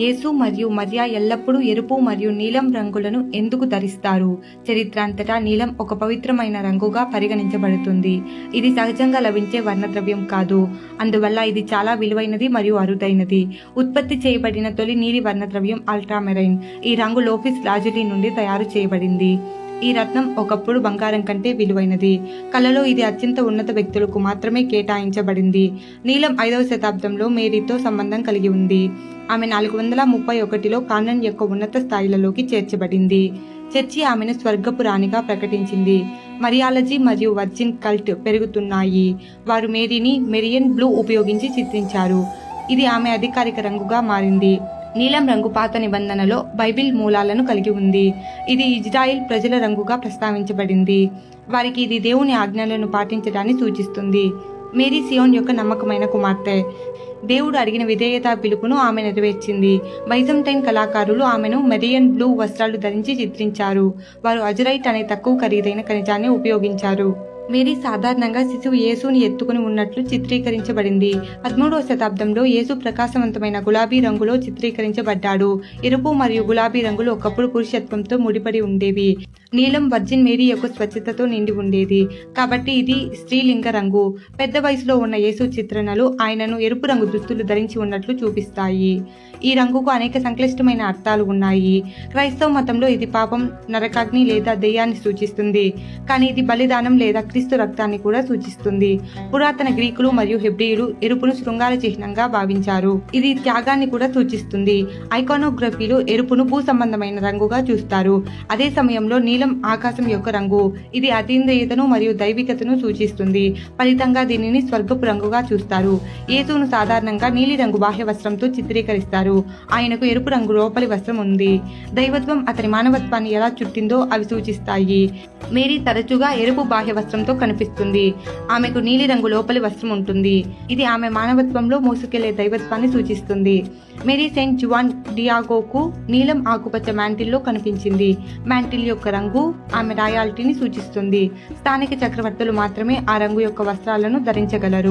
యేసు మరియు మరియ ఎల్లప్పుడూ ఎరుపు మరియు నీలం రంగులను ఎందుకు ధరిస్తారు? చరిత్ర అంతటా నీలం ఒక పవిత్రమైన రంగుగా పరిగణించబడుతుంది. ఇది సహజంగా లభించే వర్ణద్రవ్యం కాదు. అందువల్ల ఇది చాలా విలువైనది మరియు అరుదైనది. ఉత్పత్తి చేయబడిన తొలి నీలి వర్ణద్రవ్యం అల్ట్రామెరైన్. ఈ రంగు లోపిస్ లాజులి నుండి తయారు చేయబడింది. ఈ రత్నం ఒకప్పుడు బంగారం కంటే విలువైనది. కళలో ఇది అత్యంత ఉన్నత వ్యక్తులకు మాత్రమే కేటాయించబడింది. నీలం 5వ శతాబ్దంలో మేరీతో సంబంధం కలిగి ఉంది. ఆమె 431లో కానాన్ యొక్క ఉన్నత స్థాయిలలోకి చేర్చబడింది. చర్చి ఆమెను స్వర్గపు రాణిగా ప్రకటించింది. మరియాలజీ మరియు వర్జిన్ కల్ట్ పెరుగుతున్నాయి. వారు మేరీని మెరియన్ బ్లూ ఉపయోగించి చిత్రించారు. ఇది ఆమె అధికారిక రంగుగా మారింది. నీలం రంగు పాత నిబంధనలో బైబిల్ మూలాలను కలిగి ఉంది. ఇది ఇజ్రాయిల్ ప్రజల రంగుగా ప్రస్తావించబడింది. వారికి ఇది దేవుని ఆజ్ఞలను పాటించడాన్ని సూచిస్తుంది. మేరీ సియోన్ యొక్క నమ్మకమైన కుమార్తె. దేవుడు అడిగిన విధేయత పిలుపును ఆమె నెరవేర్చింది. బైజంటైన్ కళాకారులు ఆమెను మెరియన్ బ్లూ వస్త్రాలు ధరించి చిత్రించారు. వారు అజరైట్ అనే తక్కువ ఖరీదైన ఖనిజాన్ని ఉపయోగించారు. మేరీ సాధారణంగా శిశువు యేసుని ఎత్తుకుని ఉన్నట్లు చిత్రీకరించబడింది. 13వ శతాబ్దంలో యేసు ప్రకాశవంతమైన గులాబీ రంగులో చిత్రీకరించబడ్డాడు. ఎరుపు మరియు గులాబీ రంగులు ఒకప్పుడు పురుషత్వంతో ముడిపడి ఉండేవి. నీలం వర్జిన్ మేరీ యొక్క స్వచ్ఛతతో నిండి ఉండేది. కాబట్టి ఇది స్త్రీలింగ రంగు. పెద్ద వయసులో ఉన్న యేసు చిత్రణలు ఆయనను ఎరుపు రంగు దుస్తులు ధరించి ఉన్నట్లు చూపిస్తాయి. ఈ రంగుకు అనేక సంక్లిష్టమైన అర్థాలు ఉన్నాయి. క్రైస్తవ మతంలో ఇది పాపం, నరకాగ్ని లేదా దెయ్యాన్ని సూచిస్తుంది. కానీ ఇది బలిదానం లేదా క్రీస్తు రక్తాన్ని కూడా సూచిస్తుంది. పురాతన గ్రీకులు మరియు హెబ్రీయులు ఎరుపును శృంగార చిహ్నంగా భావించారు. ఇది త్యాగాన్ని కూడా సూచిస్తుంది. ఐకానోగ్రఫీలో ఎరుపును భూ సంబంధమైన రంగుగా చూస్తారు. అదే సమయంలో నీలం ఆకాశం యొక్క రంగు. ఇది అతీంద్రియతను మరియు దైవికతను సూచిస్తుంది. ఫలితంగా దీనిని స్వర్గపు రంగుగా చూస్తారు. యేసును సాధారణంగా నీలిరంగు బాహ్య వస్త్రంతో చిత్రీకరిస్తారు. ఆయనకు ఎరుపు రంగు లోపలి వస్త్రం ఉంది. దైవత్వం అతని మానవత్వాన్ని ఎలా చుట్టిందో అవి సూచిస్తాయి. మేరీ తరచుగా ఎరుపు బాహ్య వస్త్రంతో కనిపిస్తుంది. ఆమెకు నీలిరంగు లోపలి వస్త్రం ఉంటుంది. ఇది ఆమె మానవత్వంలో మోసుకెళ్లే దైవత్వాన్ని సూచిస్తుంది. మేరీ సెయింట్ జువాన్ డియాగోకు నీలం ఆకుపచ్చ మ్యాంటిల్లో కనిపించింది. మ్యాంటిల్ యొక్క రంగు ఆమె రాయాలిటీని సూచిస్తుంది. స్థానిక చక్రవర్తులు మాత్రమే ఆ రంగు యొక్క వస్త్రాలను ధరించగలరు.